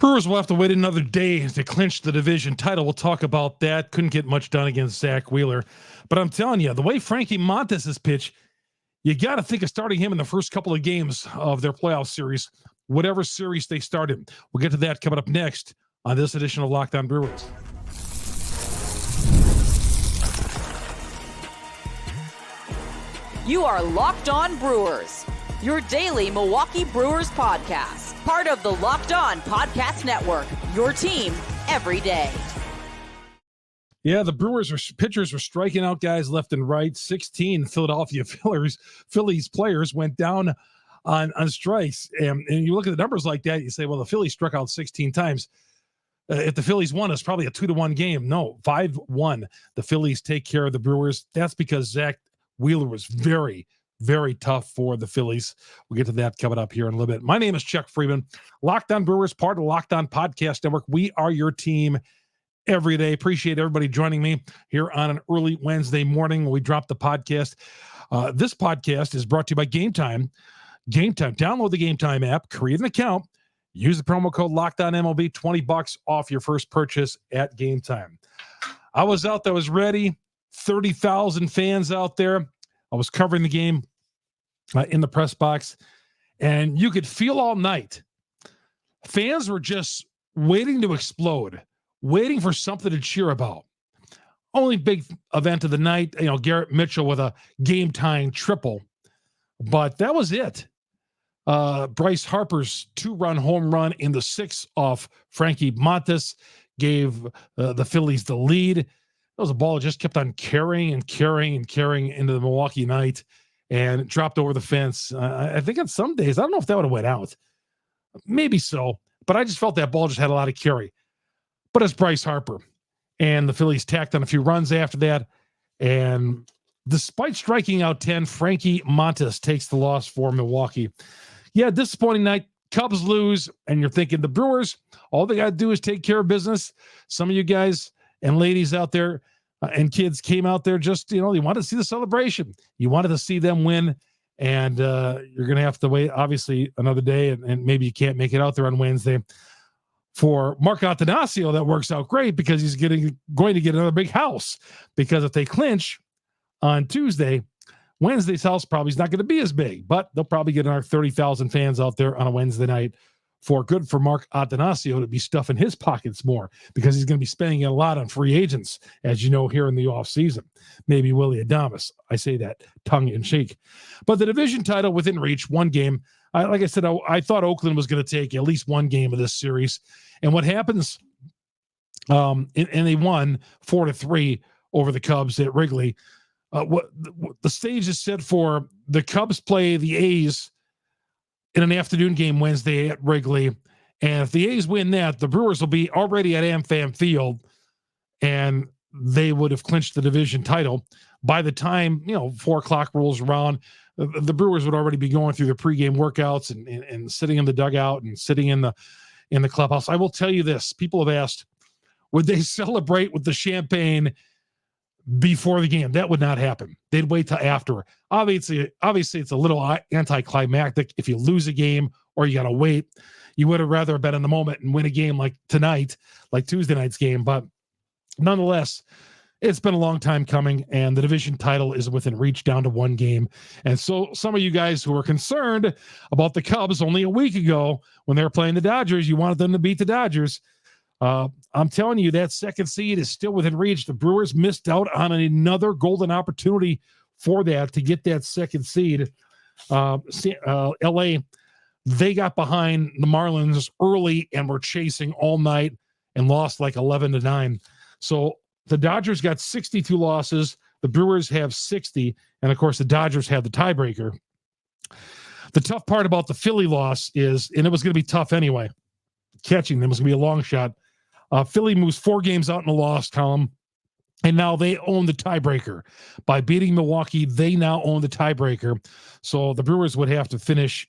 Brewers will have to wait another day to clinch the division title. We'll talk about that. Couldn't get much done against Zach Wheeler. But I'm telling you, the way Frankie Montas has pitched, you got to think of starting him in the first couple of games of their playoff series, whatever series they started. We'll get to that coming up next on this edition of Locked On Brewers. You are Locked On Brewers, your daily Milwaukee Brewers podcast. Part of the Locked On Podcast Network, your team every day. Yeah, the pitchers were striking out guys left and right. 16 Philadelphia Phillies players went down on strikes. And you look at the numbers like that, you say, well, the Phillies struck out 16 times. If the Phillies won, it's probably a 2-1 game. No, 5-1. The Phillies take care of the Brewers. That's because Zach Wheeler was very, very tough for the Phillies. We'll get to that coming up here in a little bit. My name is Chuck Freeman. Locked On Brewers, part of the Locked On Podcast Network. We are your team every day. Appreciate everybody joining me here on an early Wednesday morning when we drop the podcast. This podcast is brought to you by Game Time. Game Time. Download the Game Time app, create an account, use the promo code LOCKEDONMLB, $20 off your first purchase at Game Time. I was out there, was ready. 30,000 fans out there. I was covering the game in the press box, and you could feel all night. Fans were just waiting to explode, waiting for something to cheer about. Only big event of the night, Garrett Mitchell with a game-tying triple, but that was it. Bryce Harper's 2-run home run in the 6th off Frankie Montas gave the Phillies the lead. That was a ball that just kept on carrying into the Milwaukee night and dropped over the fence. I think on some days, I don't know if that would have went out. Maybe so, but I just felt that ball just had a lot of carry. But it's Bryce Harper, and the Phillies tacked on a few runs after that. And despite striking out 10, Frankie Montas takes the loss for Milwaukee. Yeah, disappointing night. Cubs lose, and you're thinking the Brewers, all they got to do is take care of business. Some of you guys and ladies out there and kids came out there just, they wanted to see the celebration. You wanted to see them win, and you're going to have to wait, obviously, another day, and maybe you can't make it out there on Wednesday. For Mark Attanasio, that works out great because he's going to get another big house, because if they clinch on Tuesday, Wednesday's house probably is not going to be as big, but they'll probably get another 30,000 fans out there on a Wednesday night. Good for Mark Attanasio to be stuffing his pockets more, because he's going to be spending a lot on free agents, as you know, here in the offseason. Maybe Willie Adames. I say that tongue in cheek. But the division title within reach, one game. Like I said, I thought Oakland was going to take at least one game of this series. And what happens, and they won 4-3 over the Cubs at Wrigley. The stage is set for the Cubs play the A's in an afternoon game Wednesday at Wrigley. And if the A's win that, the Brewers will be already at AmFam Field, and they would have clinched the division title. By the time, 4 o'clock rolls around, the Brewers would already be going through their pregame workouts and sitting in the dugout and sitting in the clubhouse. I will tell you this. People have asked, would they celebrate with the champagne before the game? That would not happen. They'd wait till after. Obviously it's a little anticlimactic if you lose a game or you got to wait. You would have rather been in the moment and win a game like tonight, like Tuesday night's game. But nonetheless, it's been a long time coming, and the division title is within reach, down to one game. And so some of you guys who were concerned about the Cubs only a week ago when they were playing the Dodgers, you wanted them to beat the Dodgers. I'm telling you, that second seed is still within reach. The Brewers missed out on another golden opportunity for that, to get that second seed. LA, they got behind the Marlins early and were chasing all night and lost like 11-9. So the Dodgers got 62 losses. The Brewers have 60. And of course, the Dodgers have the tiebreaker. The tough part about the Philly loss is, and it was going to be tough anyway, catching them was going to be a long shot. Philly moves 4 games out in the loss column, and now they own the tiebreaker. By beating Milwaukee, they now own the tiebreaker. So the Brewers would have to finish,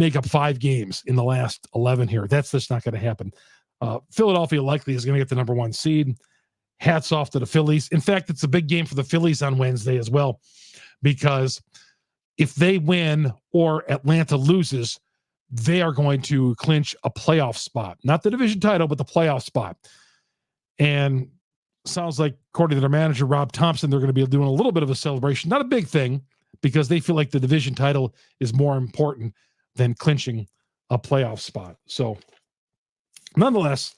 make up 5 games in the last 11 here. That's just not going to happen. Philadelphia likely is going to get the number 1 seed. Hats off to the Phillies. In fact, it's a big game for the Phillies on Wednesday as well, because if they win or Atlanta loses, they are going to clinch a playoff spot, not the division title, but the playoff spot. And sounds like, according to their manager, Rob Thompson, they're going to be doing a little bit of a celebration, not a big thing, because they feel like the division title is more important than clinching a playoff spot. So nonetheless,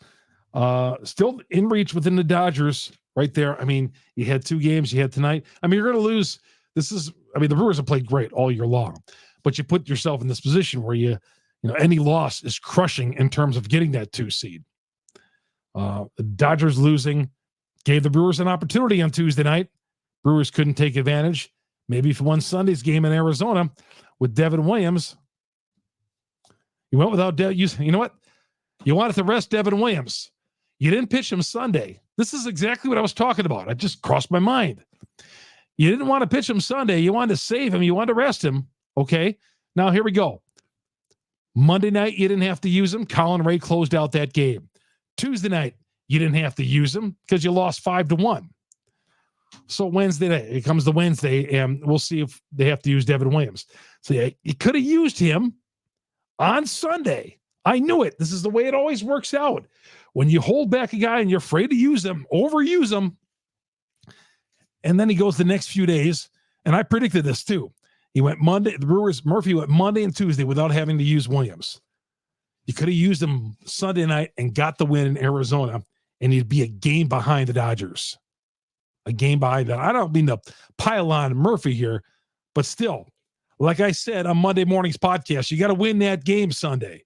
still in reach within the Dodgers right there. I mean, you had 2 games, you had tonight. I mean, you're going to lose. The Brewers have played great all year long, but you put yourself in this position where any loss is crushing in terms of getting that 2 seed. The Dodgers losing gave the Brewers an opportunity on Tuesday night. Brewers couldn't take advantage. Maybe if you won Sunday's game in Arizona with Devin Williams, you went without you know what? You wanted to rest Devin Williams. You didn't pitch him Sunday. This is exactly what I was talking about. It just crossed my mind. You didn't want to pitch him Sunday. You wanted to save him. You wanted to rest him. Okay. Now here we go. Monday night, you didn't have to use him. Colin Ray closed out that game. Tuesday night, you didn't have to use him because you lost 5-1. So Wednesday night, it comes to Wednesday, and we'll see if they have to use Devin Williams. So yeah, you could have used him on Sunday. I knew it. This is the way it always works out. When you hold back a guy and you're afraid to use him, overuse him, and then he goes the next few days, and I predicted this too. He went Monday. Murphy went Monday and Tuesday without having to use Williams. You could have used him Sunday night and got the win in Arizona, and he'd be a game behind the Dodgers. A game behind that. I don't mean to pile on Murphy here, but still, like I said on Monday morning's podcast, you got to win that game Sunday.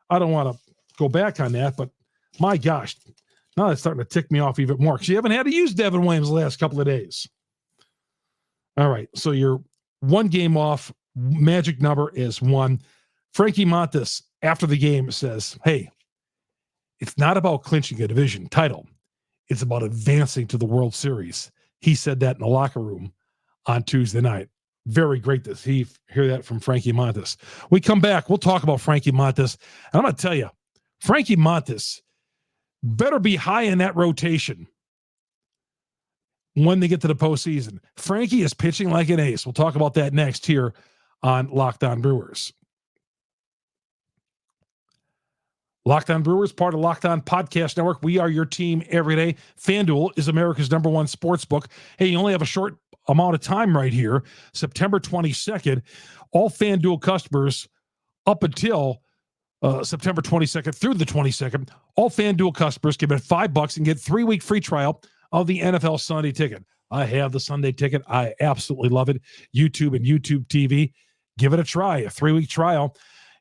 I don't want to go back on that, but my gosh, now it's starting to tick me off even more because you haven't had to use Devin Williams the last couple of days. All right, so you're 1 game off. Magic number is 1. Frankie Montas, after the game, says, hey, it's not about clinching a division title. It's about advancing to the World Series. He said that in the locker room on Tuesday night. Very great to hear that from Frankie Montas. We come back, we'll talk about Frankie Montas. And I'm going to tell you, Frankie Montas better be high in that rotation when they get to the postseason. Frankie is pitching like an ace. We'll talk about that next here on Locked On Brewers. Locked On Brewers, part of Locked On Podcast Network. We are your team every day. FanDuel is America's #1 sports book. Hey, you only have a short amount of time right here. September 22nd, all FanDuel customers up until September 22nd through the 22nd, all FanDuel customers can bet $5 and get 3-week free trial of the NFL Sunday Ticket. I have the Sunday Ticket. I absolutely love it. YouTube and YouTube TV. Give it a try, a 3-week trial.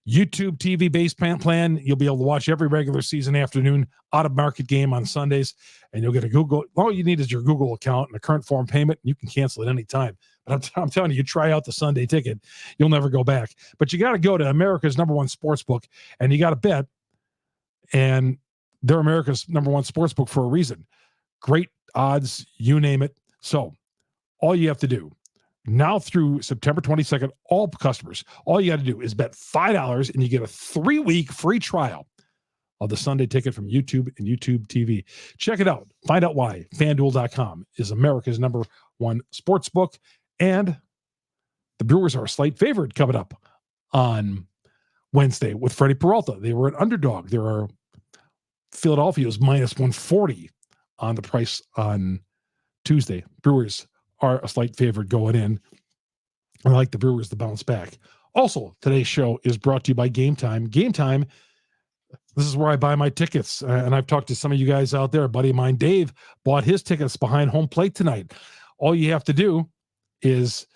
YouTube TV base plan, you'll be able to watch every regular season afternoon out-of-market game on Sundays, and you'll get a Google. All you need is your Google account and a current form payment. You can cancel it anytime. But I'm telling you, try out the Sunday Ticket. You'll never go back. But you got to go to America's #1 sports book, and you got to bet. And they're America's #1 sports book for a reason. Great odds, you name it. So all you have to do, now through September 22nd, all customers, all you got to do is bet $5 and you get a 3-week free trial of the Sunday Ticket from YouTube and YouTube TV. Check it out. Find out why. FanDuel.com is America's #1 sports book. And the Brewers are a slight favorite coming up on Wednesday with Freddie Peralta. They were an underdog. There are Philadelphia's -140 on the price on Tuesday. Brewers are a slight favorite going in. I like the Brewers to bounce back. Also, today's show is brought to you by Game Time. Game Time, this is where I buy my tickets. And I've talked to some of you guys out there. A buddy of mine, Dave, bought his tickets behind home plate tonight. All you have to do is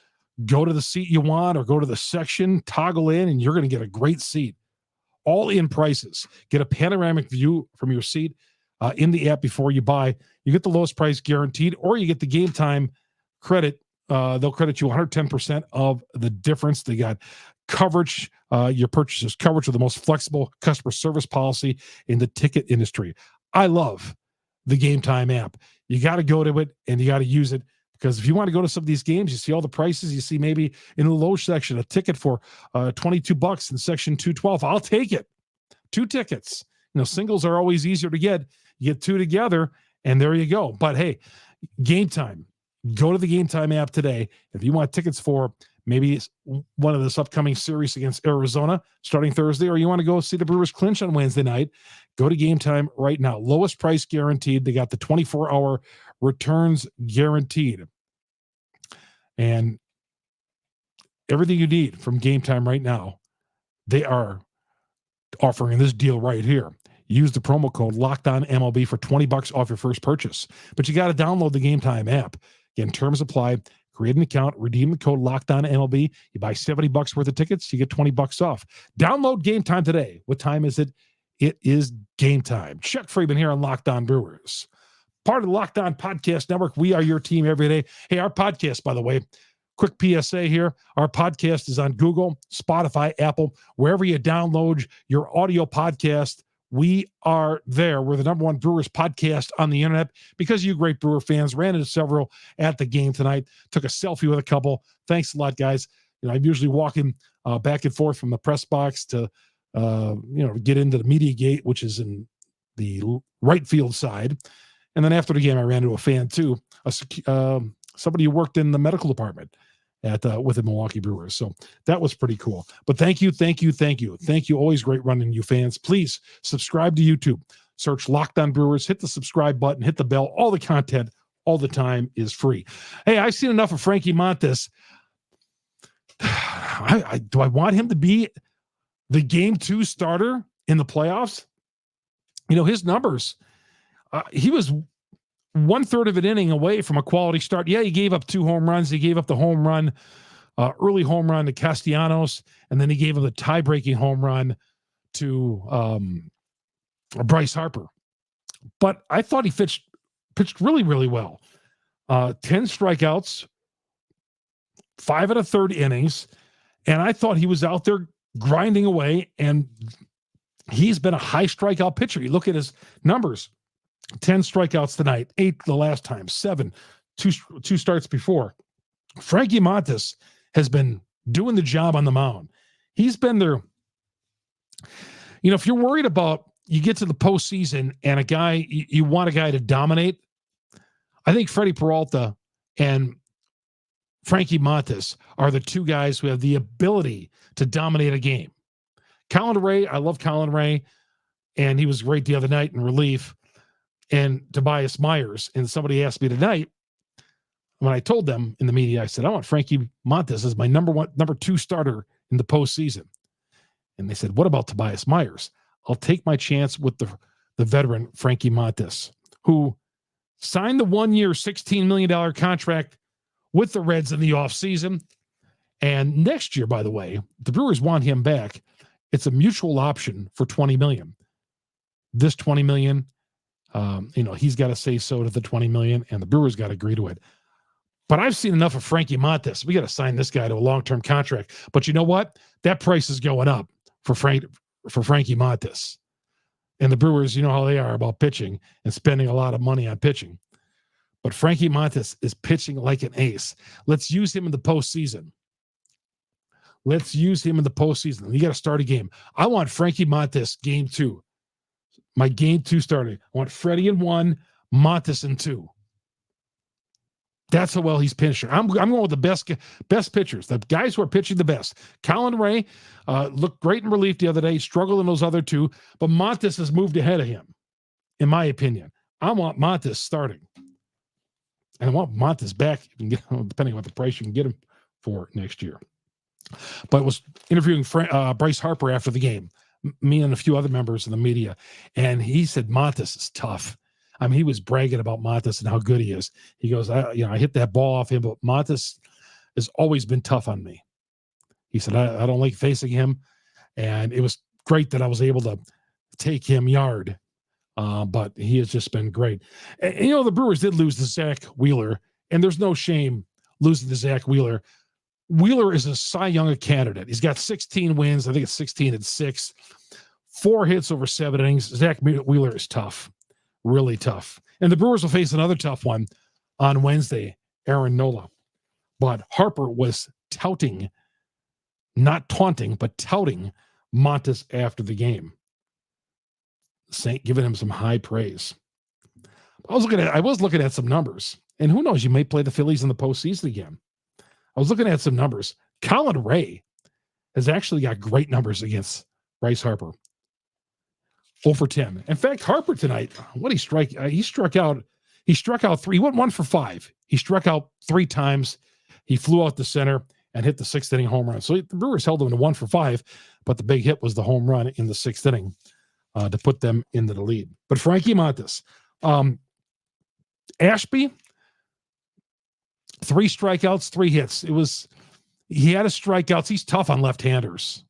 go to the seat you want or go to the section, toggle in, and you're going to get a great seat. All in prices. Get a panoramic view from your seat in the app before you buy. You get the lowest price guaranteed, or you get the Game Time credit. They'll credit you 110% of the difference. They got coverage, your purchases coverage with the most flexible customer service policy in the ticket industry. I love the Game Time app. You got to go to it and you got to use it, because if you want to go to some of these games, you see all the prices. You see maybe in the low section a ticket for $22 in section 212. I'll take it. 2 tickets. Singles are always easier to get. You get 2 together, and there you go. But hey, Game Time. Go to the Game Time app today. If you want tickets for maybe it's one of this upcoming series against Arizona starting Thursday, or you want to go see the Brewers clinch on Wednesday night, go to Game Time right now. Lowest price guaranteed. They got the 24-hour returns guaranteed. And everything you need from Game Time right now, they are offering this deal right here. Use the promo code LOCKEDONMLB for $20 off your first purchase. But you got to download the Game Time app. Again, terms apply. Create an account, redeem the code LOCKEDONMLB. You buy $70 worth of tickets, you get $20 off. Download Game Time today. What time is it? It is game time. Chuck Freeman here on Locked On Brewers. Part of the Locked On Podcast Network. We are your team every day. Hey, our podcast, by the way, quick PSA here. Our podcast is on Google, Spotify, Apple, wherever you download your audio podcast. We are there. We're the #1 Brewers podcast on the internet because you great Brewer fans. Ran into several at the game tonight. Took a selfie with a couple. Thanks a lot, guys. I'm usually walking back and forth from the press box to get into the media gate, which is in the right field side. And then after the game, I ran into a fan too, somebody who worked in the medical department with the Milwaukee Brewers. So that was pretty cool. But thank you. Always great running, you fans. Please subscribe to YouTube. Search Locked On Brewers. Hit the subscribe button. Hit the bell. All the content all the time is free. Hey, I've seen enough of Frankie Montas. Do I want him to be the Game 2 starter in the playoffs? His numbers. He was 1/3 of an inning away from a quality start. Yeah, he gave up 2 home runs. He gave up the home run, early home run to Castellanos, and then he gave him the tie-breaking home run to Bryce Harper. But I thought he pitched really, really well. 10 strikeouts, 5 1/3 innings, and I thought he was out there grinding away, and he's been a high strikeout pitcher. You look at his numbers. 10 strikeouts tonight, 8 the last time, 7, two starts before. Frankie Montas has been doing the job on the mound. He's been there. If you're worried about, you get to the postseason and a guy, you want a guy to dominate, I think Freddie Peralta and Frankie Montas are the two guys who have the ability to dominate a game. Colin Ray, I love Colin Ray, and he was great the other night in relief. And Tobias Myers. And somebody asked me tonight, when I told them in the media, I said, I want Frankie Montas as my number 2 starter in the postseason. And they said, what about Tobias Myers? I'll take my chance with the veteran Frankie Montas, who signed the 1-year, $16 million contract with the Reds in the offseason. And next year, by the way, the Brewers want him back. It's a mutual option for $20 million. This $20 million, he's got to say so to the $20 million, and the Brewers got to agree to it. But I've seen enough of Frankie Montas. We got to sign this guy to a long-term contract. But you know what? That price is going up for Frankie Montas. And the Brewers, you know how they are about pitching and spending a lot of money on pitching. But Frankie Montas is pitching like an ace. Let's use him in the postseason. You got to start a game. I want Frankie Montas Game 2. My Game 2 starter. I want Freddie in 1, Montas in 2. That's how well he's pitching. I'm going with the best pitchers, the guys who are pitching the best. Colin Ray looked great in relief the other day, struggled in those other 2, but Montas has moved ahead of him, in my opinion. I want Montas starting. And I want Montas back, depending on what the price you can get him for next year. But I was interviewing Bryce Harper after the game, me and a few other members of the media, and he said Montas is tough. I mean, he was bragging about Montas and how good he is. He goes, I hit that ball off him, but Montas has always been tough on me. He said, I don't like facing him, and it was great that I was able to take him yard, but he has just been great. And, the Brewers did lose to Zach Wheeler, and there's no shame losing to Zach Wheeler. Wheeler is a Cy Young candidate. He's got 16 wins. I think it's 16-6, 4 hits over 7 innings. Zach Wheeler is tough, really tough. And the Brewers will face another tough one on Wednesday, Aaron Nola. But Harper was not taunting, but touting Montas after the game, giving him some high praise. I was looking at some numbers, and who knows, you may play the Phillies in the postseason again. I was looking at some numbers. Colin Ray has actually got great numbers against Bryce Harper. 0 for 10. In fact, Harper tonight, what he struck out 3. He went 1 for 5. He struck out 3 times. He flew out the center and hit the 6th inning home run. So the Brewers held him to 1 for 5, but the big hit was the home run in the 6th inning to put them into the lead. But Frankie Montas, Ashby, 3 strikeouts, 3 hits. He had his strikeouts. He's tough on left-handers.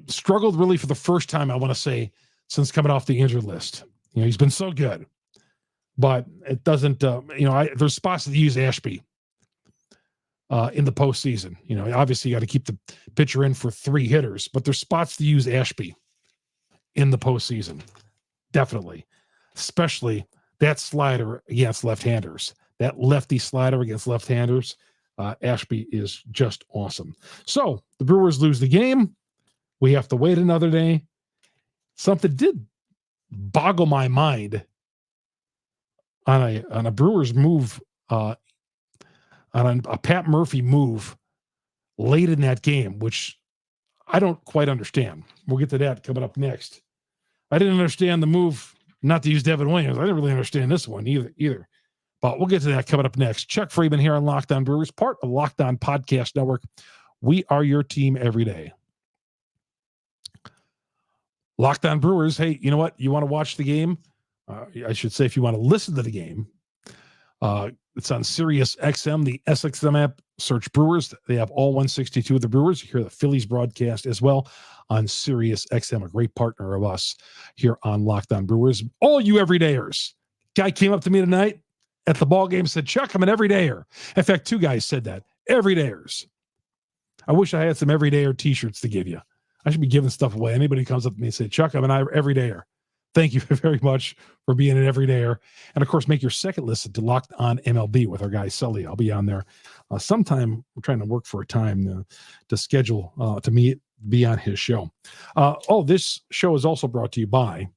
Struggled really for the first time, I want to say, since coming off the injured list. He's been so good, but it doesn't, there's spots to use Ashby in the postseason. Obviously you got to keep the pitcher in for 3 hitters, but there's spots to use Ashby in the postseason. Definitely. Especially that slider against left-handers. That lefty slider against left-handers. Ashby is just awesome. So the Brewers lose the game. We have to wait another day. Something did boggle my mind on a Brewers move, on a Pat Murphy move late in that game, which I don't quite understand. We'll get to that coming up next. I didn't understand the move not to use Devin Williams. I didn't really understand this one either. But we'll get to that coming up next. Chuck Freeman here on Locked On Brewers, part of Locked On Podcast Network. We are your team every day. Locked On Brewers. Hey, you know what? You want to watch the game? I should say, if you want to listen to the game, it's on Sirius XM, the SXM app. Search Brewers. They have all 162 of the Brewers. You hear the Phillies broadcast as well on Sirius XM, a great partner of us here on Locked On Brewers. All you everydayers. Guy came up to me tonight at the ball game and said, Chuck, I'm an everydayer. In fact, 2 guys said that. Everydayers. I wish I had some everydayer t-shirts to give you. I should be giving stuff away. Anybody comes up to me and say, Chuck, I'm an everydayer. Thank you very much for being an everydayer. And of course, make your second listen to Locked On MLB with our guy Sully. I'll be on there sometime. We're trying to work for a time to schedule to be on his show. This show is also brought to you by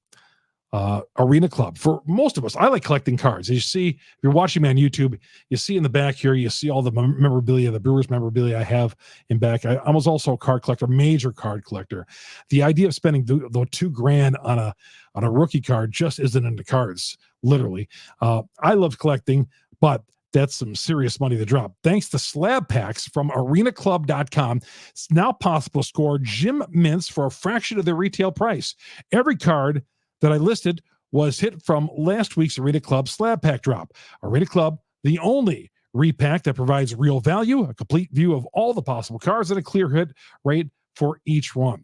Arena Club. For most of us, I like collecting cards. As you see, if you're watching me on YouTube, you see in the back here, you see all the memorabilia, the Brewers memorabilia I have in back. I was also a card collector, major card collector. The idea of spending the $2,000 on a rookie card just isn't in the cards, literally. I love collecting, but that's some serious money to drop. Thanks to slab packs from arenaclub.com, it's now possible to score gym mints for a fraction of their retail price. Every card that I listed was hit from last week's Arena Club slab pack drop. Arena Club, the only repack that provides real value, a complete view of all the possible cards, and a clear hit rate for each one.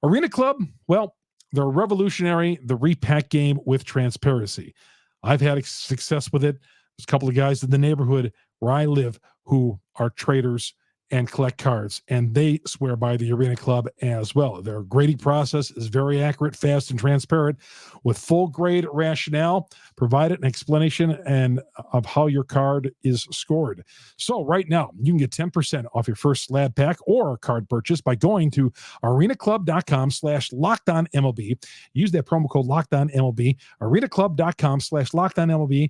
Arena Club, well, they're revolutionary, the repack game with transparency. I've had success with it. There's a couple of guys in the neighborhood where I live who are traders and collect cards, and they swear by the Arena Club as well. Their grading process is very accurate, fast, and transparent, with full grade rationale, provided an explanation of how your card is scored. So right now, you can get 10% off your first slab pack or card purchase by going to arenaclub.com/lockedonmlb. Use that promo code LockedOnMLB. arenaclub.com/lockedonmlb.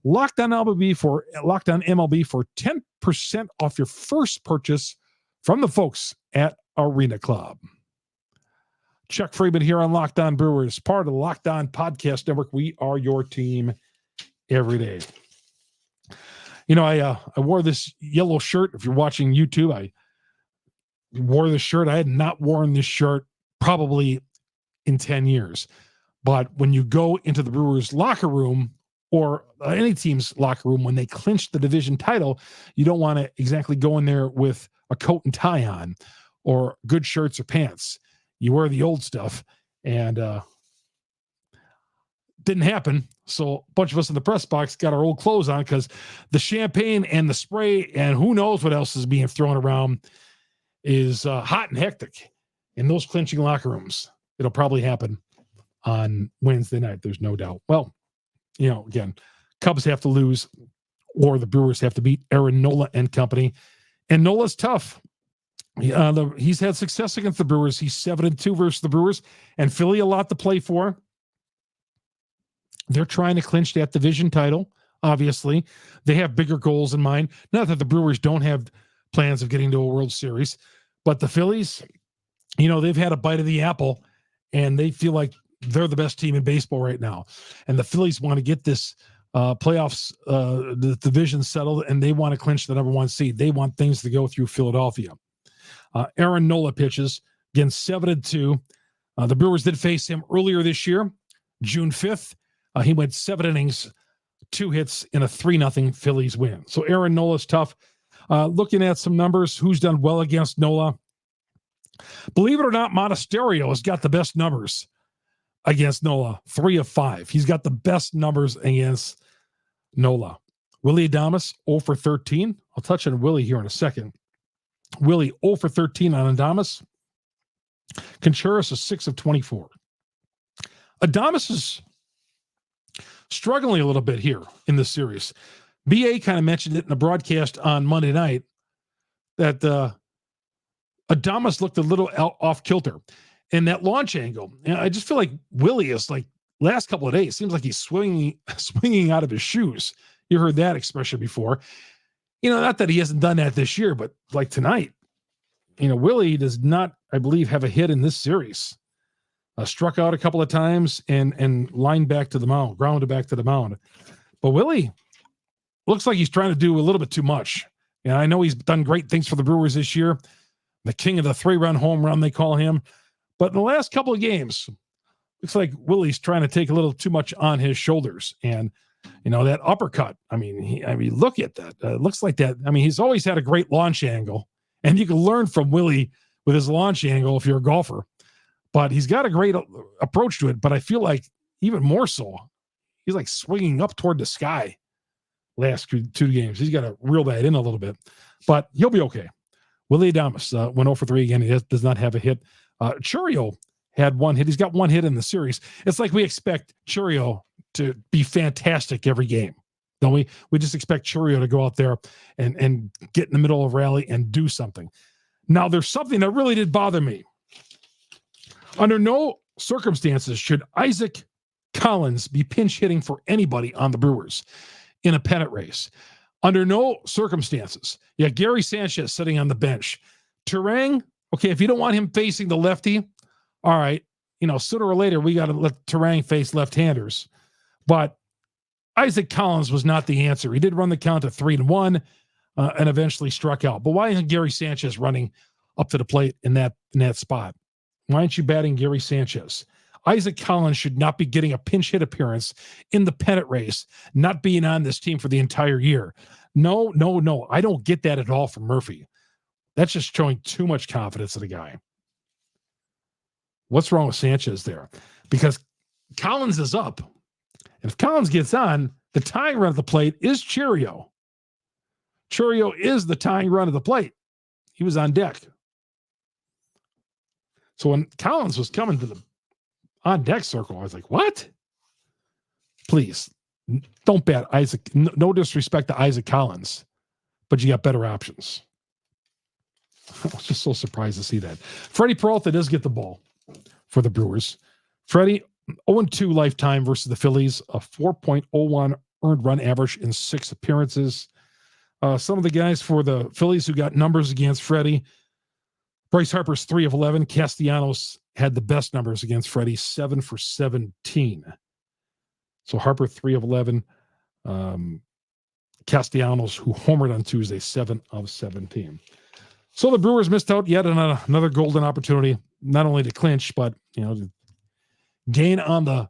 Locked On MLB for 10% off your first purchase from the folks at Arena Club. Chuck Freeman here on Locked On Brewers, part of the Locked On Podcast Network. We are your team every day. I wore this yellow shirt. If you're watching YouTube, I wore this shirt. I had not worn this shirt probably in 10 years. But when you go into the Brewers locker room, or any team's locker room, when they clinch the division title, you don't want to exactly go in there with a coat and tie on or good shirts or pants. You wear the old stuff, and didn't happen. So a bunch of us in the press box got our old clothes on because the champagne and the spray and who knows what else is being thrown around is hot and hectic in those clinching locker rooms. It'll probably happen on Wednesday night. There's no doubt. Well, again, Cubs have to lose or the Brewers have to beat Aaron Nola and company. And Nola's tough. He's had success against the Brewers. He's 7-2 versus the Brewers, and Philly a lot to play for. They're trying to clinch that division title obviously. They have bigger goals in mind. Not that the Brewers don't have plans of getting to a World Series, but the Phillies, they've had a bite of the apple, and they feel like they're the best team in baseball right now. And the Phillies want to get this playoffs, the division settled, and they want to clinch the number 1 seed. They want things to go through Philadelphia. Aaron Nola pitches, again, 7-2. The Brewers did face him earlier this year, June 5th. He went 7 innings, 2 hits in a 3-0 Phillies win. So Aaron Nola's tough. Looking at some numbers, who's done well against Nola? Believe it or not, Monasterio has got the best numbers against Nola, 3 of 5. He's got the best numbers against Nola. Willie Adames, 0 for 13. I'll touch on Willie here in a second. Willie, 0 for 13 on Adames. Contreras is 6 of 24. Adames is struggling a little bit here in this series. BA kind of mentioned it in the broadcast on Monday night that Adames looked a little off kilter. And that launch angle, I just feel like Willie is like last couple of days, seems like he's swinging out of his shoes. You heard that expression before. Not that he hasn't done that this year, but like tonight, Willie does not, I believe, have a hit in this series. Struck out a couple of times and lined back to the mound, grounded back to the mound. But Willie looks like he's trying to do a little bit too much. And I know he's done great things for the Brewers this year. The king of the 3-run home run, they call him. But in the last couple of games, looks like Willie's trying to take a little too much on his shoulders. And, that uppercut, look at that. It looks like that. He's always had a great launch angle. And you can learn from Willie with his launch angle if you're a golfer. But he's got a great approach to it. But I feel like even more so, he's like swinging up toward the sky last 2 games. He's got to reel that in a little bit. But he'll be okay. Willie Adames went 0 for 3 again. He does not have a hit. Churio had 1 hit. He's got 1 hit in the series. It's like we expect Churio to be fantastic every game, don't we? We just expect Churio to go out there and get in the middle of a rally and do something. Now, there's something that really did bother me. Under no circumstances should Isaac Collins be pinch hitting for anybody on the Brewers in a pennant race. Under no circumstances. Yeah, Gary Sanchez sitting on the bench. Turang, okay, if you don't want him facing the lefty, all right, sooner or later we got to let Turang face left-handers. But Isaac Collins was not the answer. He did run the count to 3-1 and eventually struck out. But why isn't Gary Sanchez running up to the plate in that spot? Why aren't you batting Gary Sanchez? Isaac Collins should not be getting a pinch hit appearance in the pennant race, not being on this team for the entire year. No. I don't get that at all from Murphy. That's just showing too much confidence in the guy. What's wrong with Sanchez there? Because Collins is up. And if Collins gets on, the tying run at the plate is Churio. Churio is the tying run at the plate. He was on deck. So when Collins was coming to the on-deck circle, I was like, what? Please, don't bat Isaac. No disrespect to Isaac Collins, but you got better options. I was just so surprised to see that. Freddie Peralta does get the ball for the Brewers. Freddie, 0-2 lifetime versus the Phillies, a 4.01 earned run average in 6 appearances. Some of the guys for the Phillies who got numbers against Freddie, Bryce Harper's 3 of 11. Castellanos had the best numbers against Freddie, 7 for 17. So Harper, 3 of 11. Castellanos, who homered on Tuesday, 7 of 17. So the Brewers missed out yet another golden opportunity, not only to clinch, but to gain on the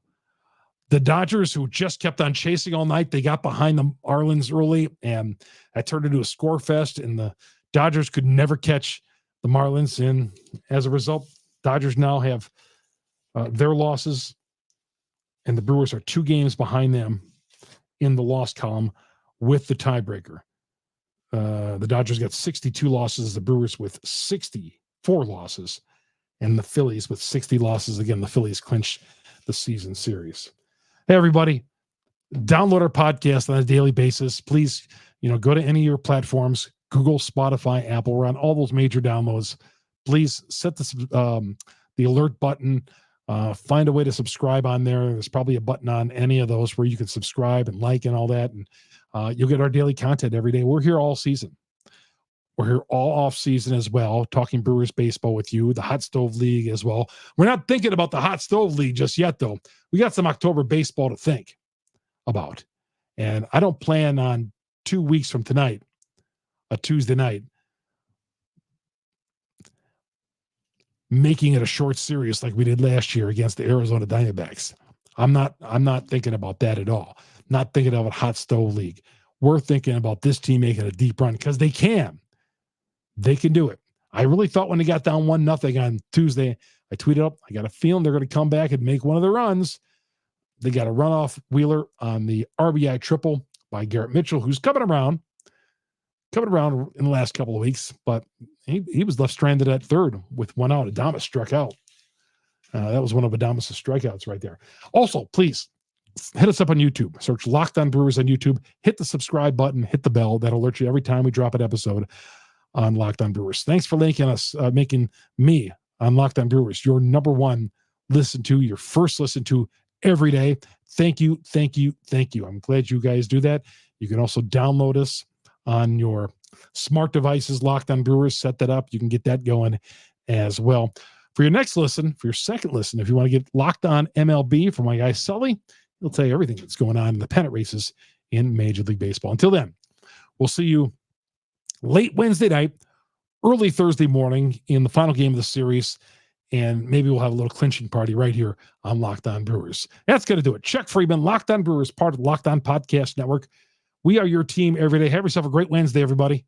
Dodgers, who just kept on chasing all night. They got behind the Marlins early, and that turned into a score fest, and the Dodgers could never catch the Marlins. And as a result, Dodgers now have their losses, and the Brewers are 2 games behind them in the loss column with the tiebreaker. The Dodgers got 62 losses, the Brewers with 64 losses, and the Phillies with 60 losses. Again, the Phillies clinch the season series. Hey, everybody, download our podcast on a daily basis. Please, go to any of your platforms, Google, Spotify, Apple. We're on all those major downloads. Please set the alert button Find a way to subscribe on there. There's probably a button on any of those where you can subscribe and like and all that. And you'll get our daily content every day. We're here all season. We're here all off season as well, talking Brewers baseball with you, the Hot Stove League as well. We're not thinking about the Hot Stove League just yet, though. We got some October baseball to think about. And I don't plan on 2 weeks from tonight, a Tuesday night, making it a short series like we did last year against the Arizona Diamondbacks. I'm not thinking about that at all. Not thinking about Hot Stove League. We're thinking about this team making a deep run because they can. They can do it. I really thought when they got down 1-0 on Tuesday, I tweeted up, I got a feeling they're going to come back and make one of the runs. They got a runoff Wheeler on the RBI triple by Garrett Mitchell, who's coming around in the last couple of weeks, but he was left stranded at third with 1 out. Adames struck out. That was one of Adames' strikeouts right there. Also, please hit us up on YouTube. Search Locked On Brewers on YouTube. Hit the subscribe button. Hit the bell. That'll alert you every time we drop an episode on Locked On Brewers. Thanks for making me on Locked On Brewers your number one your first listen to every day. Thank you. I'm glad you guys do that. You can also download us on your smart devices, Locked On Brewers. Set that up. You can get that going as well. For your next listen, for your second listen, if you want to get Locked On MLB from my guy Sully, he'll tell you everything that's going on in the pennant races in Major League Baseball. Until then, we'll see you late Wednesday night, early Thursday morning in the final game of the series, and maybe we'll have a little clinching party right here on Locked On Brewers. That's going to do it. Chuck Freeman, Locked On Brewers, part of the Locked On Podcast Network. We are your team every day. Have yourself a great Wednesday, everybody.